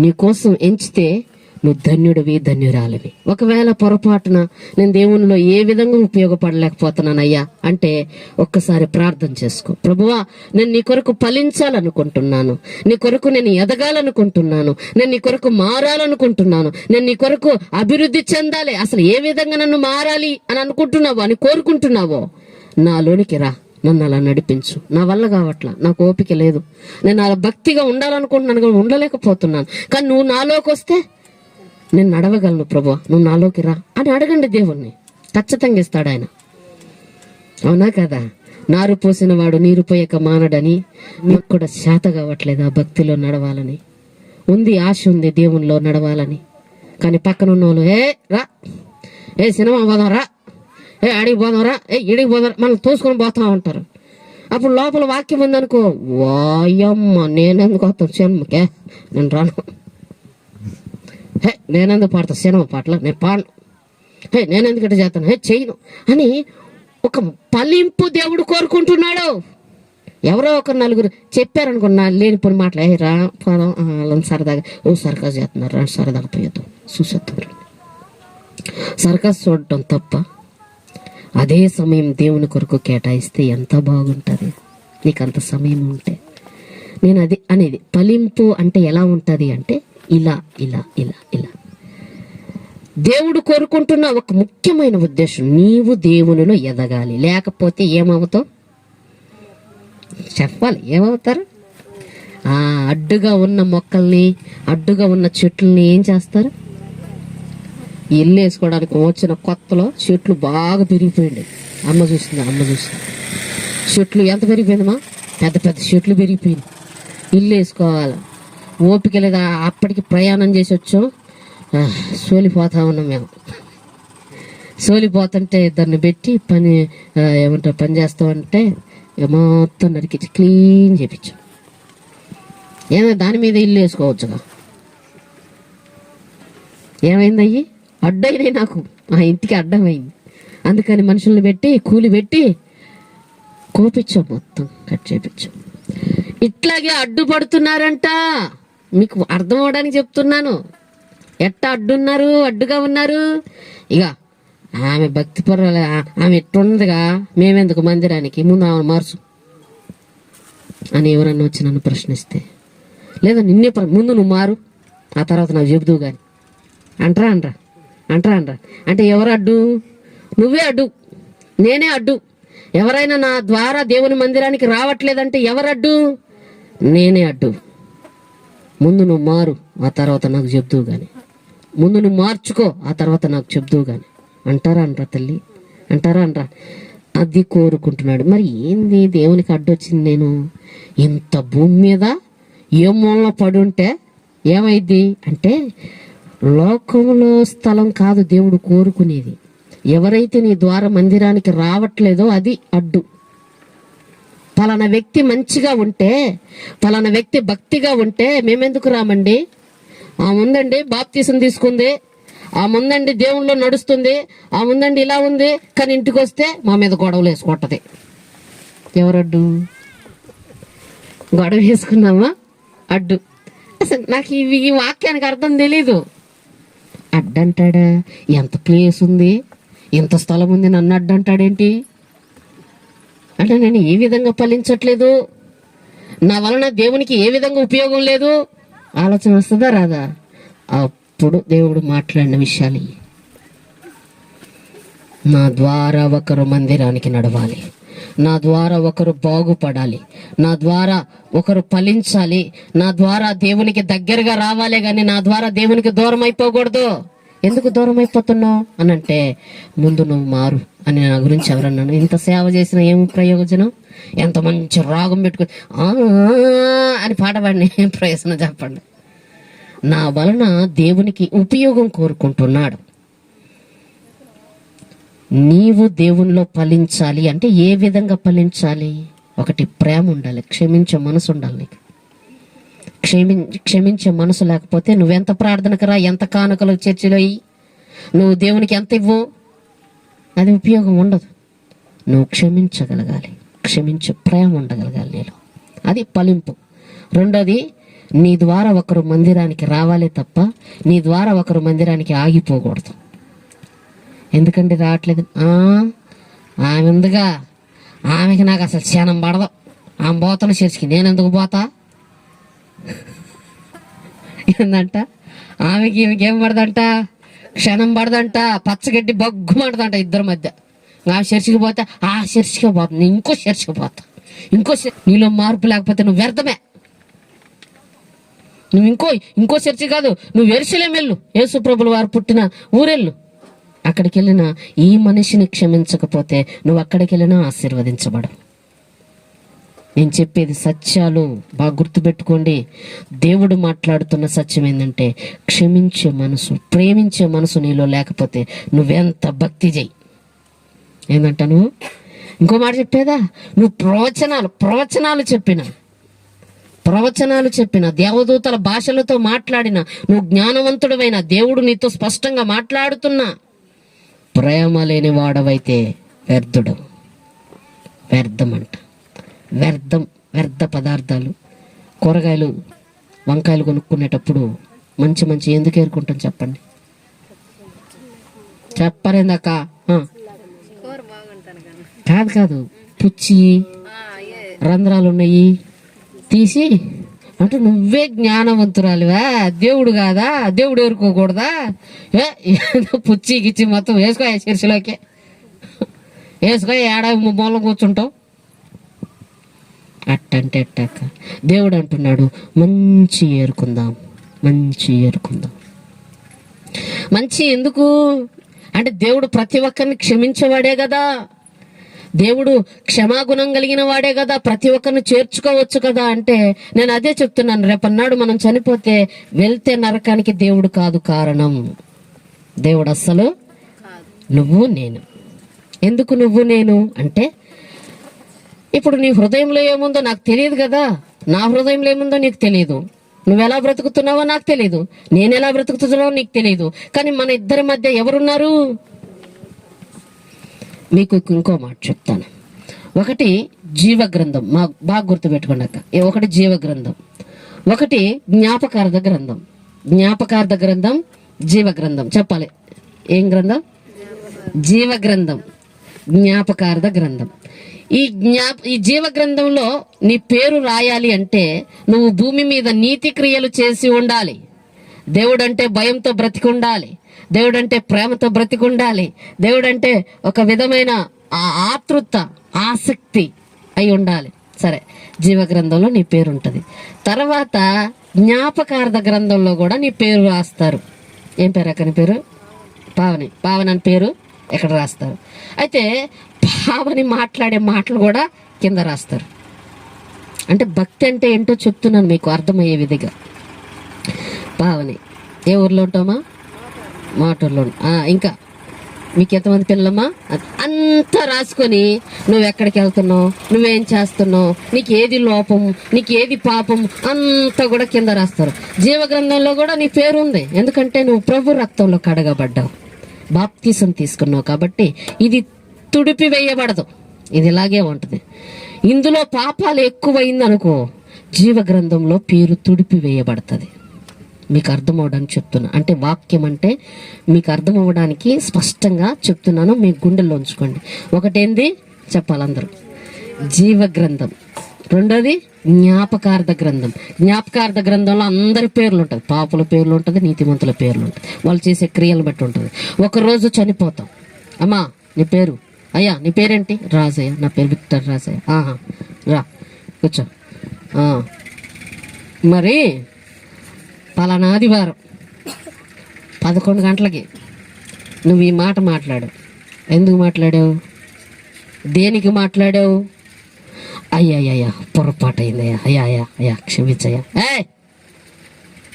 నీ కోసం ఎంచితే నువ్వు ధన్యుడివి, ధన్యురాలివి. ఒకవేళ పొరపాటున నేను దేవునిలో ఏ విధంగా ఉపయోగపడలేకపోతున్నానయ్యా అంటే ఒక్కసారి ప్రార్థన చేసుకో. ప్రభువా, నేను నీ కొరకు ఫలించాలనుకుంటున్నాను, నీ కొరకు నేను ఎదగాలనుకుంటున్నాను, నేను నీ కొరకు మారాలనుకుంటున్నాను, నేను నీ కొరకు అభివృద్ధి చెందాలి. అసలు ఏ విధంగా నన్ను మారాలి అని అనుకుంటున్నావో, అని కోరుకుంటున్నావో, నాలోనికి రా, నన్ను అలా నడిపించు. నా వల్ల కావట్లా, నాకు ఓపిక లేదు, నేను అలా భక్తిగా ఉండాలనుకుంటున్నాను కానీ ఉండలేకపోతున్నాను, కానీ నువ్వు నాలోకి వస్తే నేను నడవగలను ప్రభువా, నువ్వు నాలోకి రా అని అడగండి. దేవుణ్ణి ఖచ్చితంగా ఇస్తాడు ఆయన. అవునా కదా? నారు పోసిన వాడు నీరు పోయక మానడని. మీకు కూడా శాత కావట్లేదు ఆ భక్తిలో నడవాలని. ఉంది, ఆశ ఉంది దేవునిలో నడవాలని, కానీ పక్కన ఉన్న వాళ్ళు రా, సినిమా పోదాం రా, అడిగి పోదాం రా, ఇడికి పోదాం, మనం తోసుకొని పోతా ఉంటారు. అప్పుడు లోపల వాక్యం ఉందనుకో, వాయమ్మ నేనెందుకు వస్తాను సినిమాకే, నేను రాను, నేనెందుకు పాడతా సినిమా పాటలు, నేను పాడను, నేనెందుకు ఇట్లా చేస్తాను, చేయను అని ఒక ఫలింపు దేవుడు కోరుకుంటున్నాడు. ఎవరో ఒక నలుగురు చెప్పారనుకున్నా లేనిపోయిన మాటలు, రా పోదాం, వాళ్ళని సరదాగా సర్కస్ చేస్తున్నారు, రా సరదాగా పోయేద్దాం, చూసేద్దాం. సర్కస్ చూడటం తప్ప అదే సమయం దేవుని కొరకు కేటాయిస్తే ఎంత బాగుంటుంది. నీకు అంత సమయం ఉంటే, నేను అది అనేది ఫలింపు అంటే ఎలా ఉంటుంది అంటే ఇలా ఇలా ఇలా ఇలా. దేవుడు కోరుకుంటున్న ఒక ముఖ్యమైన ఉద్దేశం, నీవు దేవునిలో ఎదగాలి. లేకపోతే ఏమవుతావు చెప్పాలి, ఏమవుతారు? అడ్డుగా ఉన్న మొక్కల్ని, అడ్డుగా ఉన్న చెట్లని ఏం చేస్తారు? ఇల్లు వేసుకోవడానికి వచ్చిన కొత్తలో చెట్లు బాగా పెరిగిపోయింది. అమ్మ చూస్తుంది చెట్లు ఎంత పెరిగిపోయిందమ్మా, పెద్ద పెద్ద చెట్లు పెరిగిపోయింది. ఇల్లు వేసుకోవాలి, ఓపిక లేదా. అప్పటికి ప్రయాణం చేసి వచ్చాం, సోలిపోతా ఉన్నాం మేము. సోలిపోతుంటే ఇద్దరిని పెట్టి పని చేస్తామంటే మొత్తం నరికించి క్లీన్ చేయించాం. ఏదో దాని మీద ఇల్లు వేసుకోవచ్చుగా. ఏమైంది? అయ్యి అడ్డయినాయి, నాకు ఆ ఇంటికి అడ్డమైంది. అందుకని మనుషుల్ని పెట్టి కూలి పెట్టి కోపించాం, మొత్తం కట్ చేయించాం. ఇట్లాగే అడ్డుపడుతున్నారంట. మీకు అర్థం అవడానికి చెప్తున్నాను. ఎట్టా అడ్డున్నారు, అడ్డుగా ఉన్నారు. ఇక ఆమె భక్తి పొర్రాలి, ఆమె ఎట్టున్నదిగా, మేమెందుకు మందిరానికి, ముందు ఆమె మార్చు అని ఎవరన్నా వచ్చి నన్ను ప్రశ్నిస్తే, లేదా నిన్నే ముందు నువ్వు మారు, ఆ తర్వాత నాకు చెబుదువు కానీ అంటరా అంటే ఎవరు అడ్డు? నువ్వే అడ్డు, నేనే అడ్డు. ఎవరైనా నా ద్వారా దేవుని మందిరానికి రావట్లేదంటే ఎవరడ్డు? నేనే అడ్డు. ముందు నువ్వు మారు, ఆ తర్వాత నాకు చెబుదువు కానీ, ముందు నువ్వు మార్చుకో, ఆ తర్వాత నాకు చెబుదువు కానీ అంటారా తల్లి? అంటారా? అది కోరుకుంటున్నాడు. మరి ఏంది దేవునికి అడ్డొచ్చింది? నేను ఇంత భూమి మీద ఏ మూలన పడుంటే ఏమైంది అంటే, లోకంలో స్థలం కాదు దేవుడు కోరుకునేది. ఎవరైతే నీ ద్వారా మందిరానికి రావట్లేదో అది అడ్డు. పలానా వ్యక్తి మంచిగా ఉంటే, పలానా వ్యక్తి భక్తిగా ఉంటే మేమెందుకు రామండి? ఆ ముందండి బాప్తీసం తీసుకుంది, ఆ ముందండి దేవుళ్ళో నడుస్తుంది, ఆ ముందండి ఇలా ఉంది, కానీ ఇంటికి వస్తే మా మీద గొడవలు వేసుకుంటది. ఎవరడ్డు? గొడవ వేసుకున్నామా అడ్డు. అసలు నాకు ఈ వాక్యానికి అర్థం తెలీదు. అడ్డంటాడా? ఎంత ప్లేస్ ఉంది, ఎంత స్థలం ఉంది, నన్ను అడ్డంటాడేంటి అంటే నేను ఏ విధంగా ఫలించట్లేదు, నా వలన దేవునికి ఏ విధంగా ఉపయోగం లేదు, ఆలోచన వస్తుందా రాదా? అప్పుడు దేవుడు మాట్లాడిన విషయాలు ఇవి. నా ద్వారా ఒకరు మందిరానికి నడవాలి, నా ద్వారా ఒకరు బాగుపడాలి, నా ద్వారా ఒకరు ఫలించాలి, నా ద్వారా దేవునికి దగ్గరగా రావాలే కానీ నా ద్వారా దేవునికి దూరం అయిపోకూడదు. ఎందుకు దూరం అయిపోతున్నావు అని అంటే, ముందు నువ్వు మారు అని నా గురించి ఎవరన్నాను. ఇంత సేవ చేసిన ఏం ప్రయోజనం? ఎంత మంచి రాగం పెట్టుకుని అని పాట పాడిన ఏం ప్రయోజనం చెప్పండి? నా వలన దేవునికి ఉపయోగం కోరుకుంటున్నాడు. నీవు దేవునిలో ఫలించాలి అంటే ఏ విధంగా ఫలించాలి? ఒకటి, ప్రేమ ఉండాలి, క్షమించే మనసు ఉండాలి నీకు. క్షమించే మనసు లేకపోతే నువ్వెంత ప్రార్థనకు రా, ఎంత కానుకలు చర్చిలో నువ్వు దేవునికి ఎంత ఇవ్వు, అది ఉపయోగం ఉండదు. నువ్వు క్షమించగలగాలి, క్షమించే ప్రేమ ఉండగలగాలి నీలో, అది ఫలింపు. రెండోది, నీ ద్వారా ఒకరు మందిరానికి రావాలే తప్ప నీ ద్వారా ఒకరు మందిరానికి ఆగిపోకూడదు. ఎందుకంటే రావట్లేదు, ఆమె ఉందిగా, ఆమెకి నాకు అసలు క్షణం పడదు, ఆమె పోతాను చర్చికి, నేను ఎందుకు పోతా? ఏందంట, ఆమెకి ఈమెకి ఏం పడదంట, క్షణం పడదంట, పచ్చగడ్డి బగ్గు పడదంట ఇద్దరి మధ్య. ఆమె చర్చికి పోతే ఆ చర్చికి పోతుంది, ఇంకో చర్చికి పోతా, నీలో మార్పు లేకపోతే నువ్వు వ్యర్థమే. నువ్వు ఇంకో చర్చి కాదు, నువ్వు యెరూషలేము వెళ్ళు, యేసు ప్రభుల వారు పుట్టిన ఊరెళ్ళు. అక్కడికి వెళ్ళినా ఈ మనిషిని క్షమించకపోతే నువ్వు అక్కడికి వెళ్ళినా ఆశీర్వదించబడు. నేను చెప్పేది సత్యాలు బాగా గుర్తుపెట్టుకోండి. దేవుడు మాట్లాడుతున్న సత్యం ఏంటంటే, క్షమించే మనసు, ప్రేమించే మనసు నీలో లేకపోతే నువ్వెంత భక్తి చెయ్యి. ఏంటంట నువ్వు ఇంకో మాట చెప్పేదా, నువ్వు ప్రవచనాలు చెప్పిన దేవదూతల భాషలతో మాట్లాడిన, నువ్వు జ్ఞానవంతుడవైన, దేవుడు నీతో స్పష్టంగా మాట్లాడుతున్నా, ప్రేమ లేని వాడవైతే వ్యర్థమంట. వ్యర్థ పదార్థాలు, కూరగాయలు, వంకాయలు కొనుక్కునేటప్పుడు మంచి ఎందుకు ఏరుకుంటాం చెప్పండి? చెప్పరేందాక? కాదు, పుచ్చి రంధ్రాలు ఉన్నాయి తీసి అంటే నువ్వే జ్ఞానవంతురాలివా, దేవుడు కాదా, దేవుడు ఏరుకోకూడదా? పుచ్చి గిచ్చి మొత్తం వేసుకో చర్చిలోకి, వేసుకో ఏడాది మూల కూర్చుంటావు. అట్టంటే అట్టాక దేవుడు అంటున్నాడు, మంచి ఏరుకుందాం. మంచి ఎందుకు అంటే, దేవుడు ప్రతి ఒక్కరిని క్షమించేవాడే కదా, దేవుడు క్షమాగుణం కలిగిన వాడే కదా, ప్రతి ఒక్కరిని చేర్చుకోవచ్చు కదా. అంటే నేను అదే చెప్తున్నాను, రేపన్నాడు మనం చనిపోతే వెళ్తే నరకానికి దేవుడు కాదు కారణం. దేవుడు అస్సలు నువ్వు నేను. ఎందుకు నువ్వు నేను అంటే, ఇప్పుడు నీ హృదయంలో ఏముందో నాకు తెలియదు కదా, నా హృదయంలో ఏముందో నీకు తెలియదు, నువ్వు ఎలా బ్రతుకుతున్నావో నాకు తెలియదు, నేను ఎలా బ్రతుకుతున్నావో నీకు తెలియదు. కానీ మన ఇద్దరి మధ్య ఎవరున్నారు? మీకు ఇంకో మాట చెప్తాను. ఒకటి జీవగ్రంథం, బాగా గుర్తుపెట్టుకున్నాక, ఒకటి జీవగ్రంథం, ఒకటి జ్ఞాపకార్థ గ్రంథం, జీవగ్రంథం. చెప్పాలి, ఏం గ్రంథం? జీవగ్రంథం, జ్ఞాపకార్థ గ్రంథం. ఈ జీవ గ్రంథంలో నీ పేరు రాయాలి అంటే నువ్వు భూమి మీద నీతి క్రియలు చేసి ఉండాలి. దేవుడంటే భయంతో బ్రతికి ఉండాలి, దేవుడంటే ప్రేమతో బ్రతికి ఉండాలి, దేవుడంటే ఒక విధమైన ఆతృత, ఆసక్తి అయి ఉండాలి. సరే, జీవ గ్రంథంలో నీ పేరు ఉంటుంది. తర్వాత జ్ఞాపకార్థ గ్రంథంలో కూడా నీ పేరు రాస్తారు. ఏం పేరు? అక్కని పేరు పావని అని పేరు ఎక్కడ రాస్తారు. అయితే పావని మాట్లాడే మాటలు కూడా కింద రాస్తారు. అంటే భక్తి అంటే ఏంటో చెప్తున్నాను మీకు అర్థమయ్యే విధిగా. పావని ఏ ఊర్లో ఉంటామా? మాటూరులో. ఇంకా మీకు ఎంతమంది పిల్లలమ్మా? అంతా రాసుకొని నువ్వు ఎక్కడికి వెళ్తున్నావు, నువ్వేం చేస్తున్నావు, నీకు ఏది లోపం, నీకు ఏది పాపం అంతా కూడా కింద రాస్తారు. జీవగ్రంథంలో కూడా నీ పేరు ఉంది, ఎందుకంటే నువ్వు ప్రభు రక్తంలో కడగబడ్డావు, బాప్తీసం తీసుకున్నావు. కాబట్టి ఇది తుడిపి వేయబడదు, ఇది ఇలాగే ఉంటుంది. ఇందులో పాపాలు ఎక్కువైంది అనుకో, జీవగ్రంథంలో పేరు తుడిపి వేయబడుతుంది. మీకు అర్థం అవడానికి చెప్తున్నా, అంటే వాక్యం అంటే మీకు అర్థం అవ్వడానికి స్పష్టంగా చెప్తున్నాను, మీ గుండెల్లో ఉంచుకోండి. ఒకటేంది చెప్పాలి అందరూ? జీవగ్రంథం. రెండోది జ్ఞాపకార్థ గ్రంథం. జ్ఞాపకార్థ గ్రంథంలో అందరి పేర్లు ఉంటుంది, పాపుల పేర్లు ఉంటుంది, నీతిమంతుల పేర్లు ఉంటుంది, వాళ్ళు చేసే క్రియలు బట్టి ఉంటుంది. ఒకరోజు చనిపోతాం. అమ్మా నీ పేరు, అయ్యా నీ పేరేంటి? రాజయ్య. నా పేరు విక్టర్ రాజయ్య. ఆహా రా కూర్చో. మరి పలానా ఆదివారం 11 గంటలకి నువ్వు ఈ మాట మాట్లాడావు. ఎందుకు మాట్లాడావు? దేనికి మాట్లాడావు? అయ్యా పొరపాటు అయిందయ్యా, అయ్యా క్షమించయ్యా.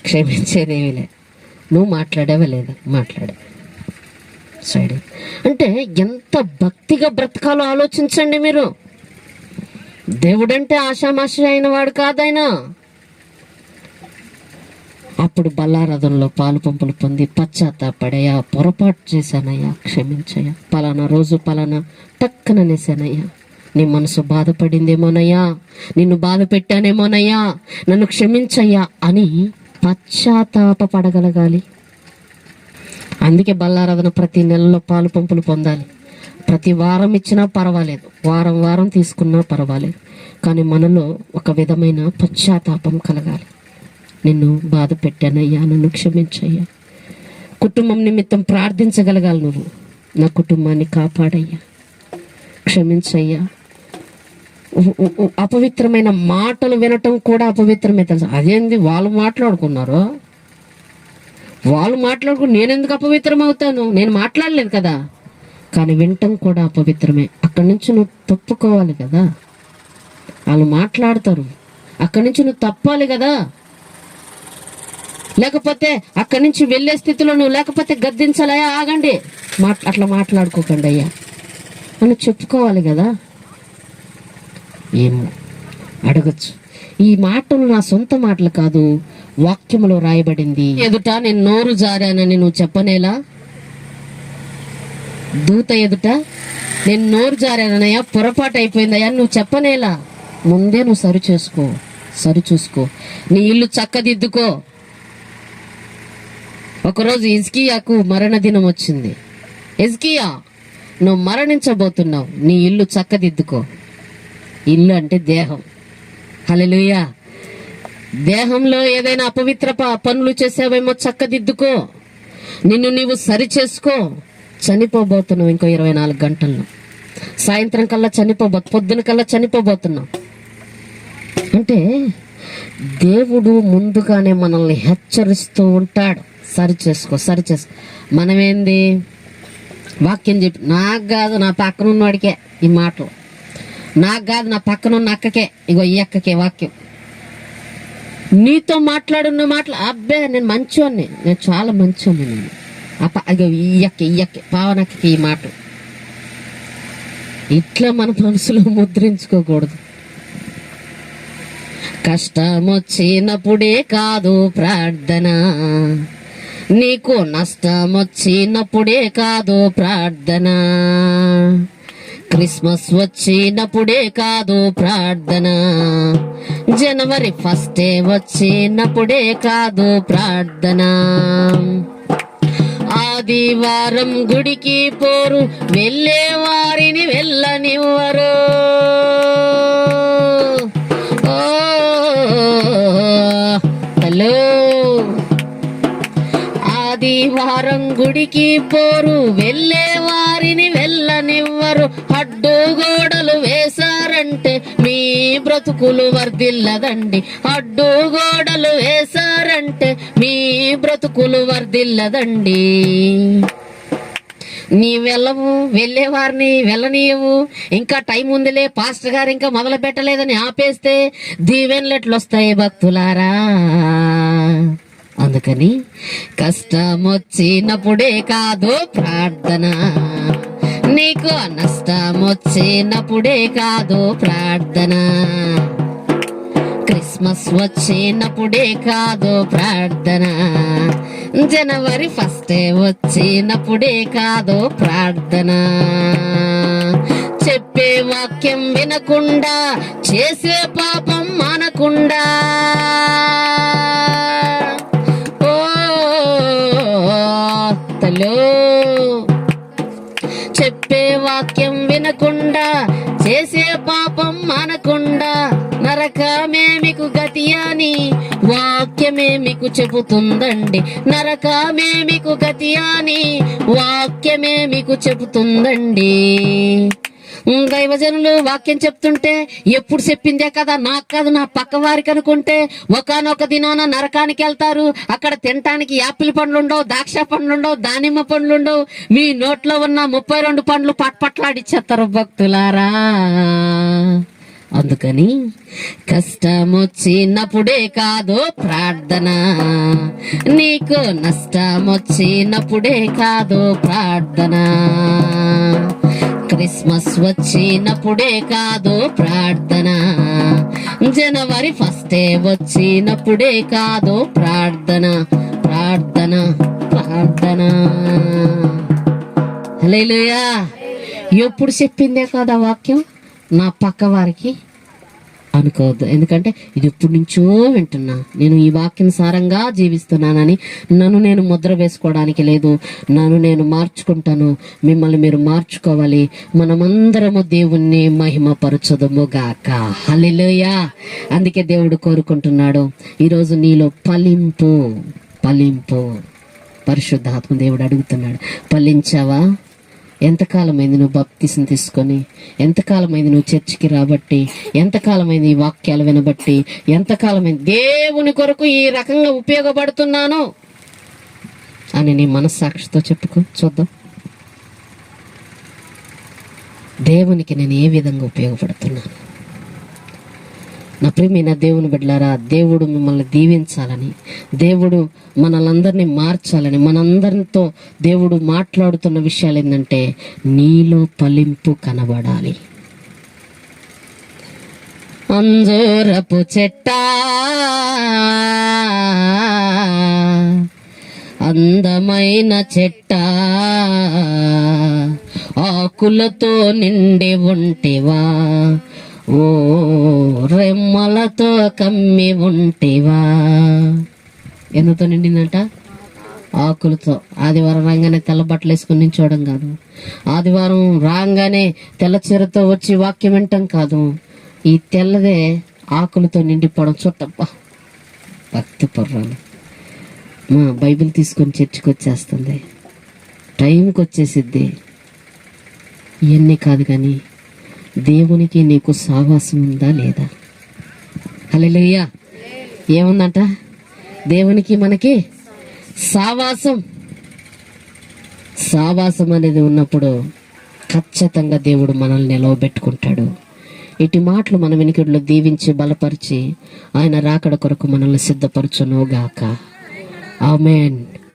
క్షమించేదేమీ లేదు, నువ్వు మాట్లాడావా లేదా? మాట్లాడా. సైడ్ అంటే ఎంత భక్తిగా బ్రతకాలో ఆలోచించండి మీరు. దేవుడంటే ఆషామాషి అయిన వాడు కాదైనా. అప్పుడు బల్లారథంలో పాలు పంపులు పొంది పశ్చాత్తాపడయ్యా, పొరపాటు చేశానయ్యా, క్షమించయ్యా, పలానా రోజు పలానా టక్కననేసానయ్యా, నీ మనసు బాధపడిందేమోనయ్యా, నిన్ను బాధ పెట్టానేమోనయ్యా, నన్ను క్షమించయ్యా అని పశ్చాత్తాపడగలగాలి. అందుకే బల్లారాధన ప్రతి నెలలో పాలు పంపులు పొందాలి. ప్రతి వారం ఇచ్చినా పర్వాలేదు, వారం వారం తీసుకున్నా పర్వాలేదు, కానీ మనలో ఒక విధమైన పశ్చాత్తాపం కలగాలి. నిన్ను బాధ పెట్టానయ్యా, నన్ను క్షమించయ్యా. కుటుంబం నిమిత్తం ప్రార్థించగలగాలి. నువ్వు నా కుటుంబాన్ని కాపాడయ్యా, క్షమించయ్యా. అపవిత్రమైన మాటలు వినటం కూడా అపవిత్రమే తెలుసు. అదేంది వాళ్ళు మాట్లాడుకున్నారు, వాళ్ళు మాట్లాడుకుని నేను ఎందుకు అపవిత్రం అవుతాను? నేను మాట్లాడలేదు కదా. కానీ వినటం కూడా అపవిత్రమే. అక్కడి నుంచి నువ్వు తప్పుకోవాలి కదా. వాళ్ళు మాట్లాడతారు, అక్కడి నుంచి నువ్వు తప్పాలి కదా. లేకపోతే అక్కడి నుంచి వెళ్ళే స్థితిలో నువ్వు లేకపోతే గద్దించాలయ్యా, ఆగండి, అట్లా మాట్లాడుకోకండి అయ్యా అని చెప్పుకోవాలి కదా. ఏమో అడగచ్చు. ఈ మాటలు నా సొంత మాటలు కాదు, వాక్యములో రాయబడింది. ఎదుట నేను నోరు జారానని నువ్వు చెప్పనేలా? దూత ఎదుట నేను నోరు జారానయ్యా, పొరపాటు అయిపోయిందయ్యా నువ్వు చెప్పనేలా? ముందే నువ్వు సరి చూసుకో, నీ ఇల్లు చక్కదిద్దుకో. ఒకరోజు హిజ్కియాకు మరణ దినం వచ్చింది. హిజ్కియా, నువ్వు మరణించబోతున్నావు, నీ ఇల్లు చక్కదిద్దుకో. ఇల్లు అంటే దేహం. హల్లెలూయా. దేహంలో ఏదైనా అపవిత్ర పనులు చేసావేమో చక్కదిద్దుకో, నిన్ను నీవు సరి చేసుకో. చనిపోబోతున్నావు ఇంకో 24 గంటల్లో, సాయంత్రం కల్లా పొద్దున కల్లా చనిపోబోతున్నావు. అంటే దేవుడు ముందుగానే మనల్ని హెచ్చరిస్తూ ఉంటాడు, సరి చేసుకో. మనమేంది వాక్యం చెప్పి, నాకు కాదు నా పక్కన ఉన్నవాడికే ఈ మాటలు, నాకు కాదు నా పక్కన ఉన్న అక్కకే, ఇగో ఈ అక్కకే వాక్యం. నీతో మాట్లాడున్న మాటలు, అబ్బే నేను మంచోన్ని, నేను చాలా మంచోన్ని, నేను ఇగో ఈ అక్క పావనక్కకి ఈ మాట. ఇట్లా మన మనసులో ముద్రించుకోకూడదు. కష్టం వచ్చినప్పుడే కాదు ప్రార్థన, నీకు నష్టం వచ్చినప్పుడే కాదు ప్రార్థన, క్రిస్మస్ వచ్చినప్పుడే కాదు ప్రార్థన, జనవరి 1 వచ్చినప్పుడే కాదు ప్రార్థన, ఆదివారం గుడికి పోరు, వెళ్ళే వారిని వెళ్ళనివ్వరు. హలో, ఆదివారం గుడికి పోరు, వెళ్ళే వారిని వెళ్ళనివ్వరు. అడ్డుగోడలు వేశారంటే మీ బ్రతుకులు వర్ధిల్లదండి. అడ్డుగోడలు వేశారంటే మీ బ్రతుకులు వర్ధిల్లదండి. నీ వెళ్ళే వారిని వెళ్ళనీయవు. ఇంకా టైం ఉందిలే, పాస్టర్ గారు ఇంకా మొదలు పెట్టలేదని ఆపేస్తే దీవెనలెట్లు వస్తాయి భక్తులారా. అందుకని కష్టం వచ్చినప్పుడే కాదు ప్రార్థన, నీకు నష్టం వచ్చినప్పుడే కాదు ప్రార్థన, క్రిస్మస్ వచ్చినప్పుడే కాదు ప్రార్థన, జనవరి 1 వచ్చినప్పుడే కాదు ప్రార్థన. చెప్పే వాక్యం వినకుండా చేసే పాపం మానకుండా, చెప్పే వాక్యం వినకుండా చేసే పాపం మానకుండా, నా నరకమే మీకు గతి అని వాక్యమే మీకు చెబుతుందండి. నరకమే మీకు గతి అని వాక్యమే మీకు చెబుతుందండి. దైవజనులు వాక్యం చెప్తుంటే ఎప్పుడు చెప్పిందే కదా, నాకు కాదు నా పక్క వారికి అనుకుంటే ఒకానొక దినాన నరకానికి వెళ్తారు. అక్కడ తినటానికి యాపిల్ పండ్లు ఉండవు, ద్రాక్ష పండ్లు ఉండవు, దానిమ్మ పండ్లు ఉండవు. మీ నోట్లో ఉన్న 32 పండ్లు పట్పట్లాడిచ్చేస్తారు భక్తులారా. అందుకని కష్టం వచ్చినప్పుడే కాదు ప్రార్థన, నీకు నష్టం వచ్చినప్పుడే కాదు ప్రార్థన, క్రిస్మస్ వచ్చినప్పుడే కాదు ప్రార్థన, జనవరి 1 వచ్చినప్పుడే కాదు ప్రార్థన. ప్రార్థన ప్రార్థన హల్లెలూయా. ఎప్పుడు చెప్పిందే కదా వాక్యం నా పక్క వారికి అనుకోవద్దు. ఎందుకంటే ఇది ఎప్పటి నుంచో వింటున్నా, నేను ఈ వాక్యానుసారంగా జీవిస్తున్నానని నన్ను నేను ముద్ర వేసుకోవడానికి లేదు. నన్ను నేను మార్చుకుంటాను, మిమ్మల్ని మీరు మార్చుకోవాలి. మనమందరము దేవుణ్ణి మహిమపరచుదుము గాక. హల్లెలూయా. అందుకే దేవుడు కోరుకుంటున్నాడు ఈరోజు నీలో ఫలింపు. ఫలింపు పరిశుద్ధాత్మ దేవుడు అడుగుతున్నాడు, ఫలించావా? ఎంతకాలమైంది నువ్వు బాప్తిసం తీసుకొని? ఎంతకాలమైంది నువ్వు చర్చికి రాబట్టి? ఎంతకాలమైంది ఈ వాక్యాలు వినబట్టి? ఎంతకాలమైంది దేవుని కొరకు ఈ రకంగా ఉపయోగపడుతున్నాను అని నీ మనస్సాక్షితో చెప్పుకో, చూద్దాం. దేవునికి నేను ఏ విధంగా ఉపయోగపడుతున్నాను? నా ప్రియమైన దేవుని బిడ్డలారా, దేవుడు మిమ్మల్ని దీవించాలని, దేవుడు మనలందరినీ మార్చాలని, మనందరితో దేవుడు మాట్లాడుతున్న విషయాలు ఏంటంటే నీలో ఫలింపు కనబడాలి. అంజూరపు చెట్ట అందమైన చెట్ట ఆకులతో నిండి ఉంటివా, ఓ రెమ్మలతో కమ్మి ఉంటివా. ఎందుతో నిండిందంట? ఆకులతో. ఆదివారం రాగానే తెల్ల బట్టలు వేసుకుని నించోవడం కాదు, ఆదివారం రాగానే తెల్ల చీరతో వచ్చి వాక్యం వింటాం కాదు, ఈ తెల్లదే ఆకులతో నిండిపోవడం. చూడబ్బా భక్తి పొర్రాలు మా బైబిల్ తీసుకొని చర్చికి వచ్చేస్తుంది, టైంకి వచ్చేసిద్ది. ఇవన్నీ కాదు కానీ దేవునికి నీకు సావాసం ఉందా లేదా? హల్లెలూయా. ఏముందంట? దేవునికి మనకి సావాసం. సావాసం అనేది ఉన్నప్పుడు ఖచ్చితంగా దేవుడు మనల్ని నిలవబెట్టుకుంటాడు. ఇటు మాటలు మన వెనుకడిలో దీవించి బలపరిచి ఆయన రాకడ కొరకు మనల్ని సిద్ధపరచును గాక. ఆమేన్.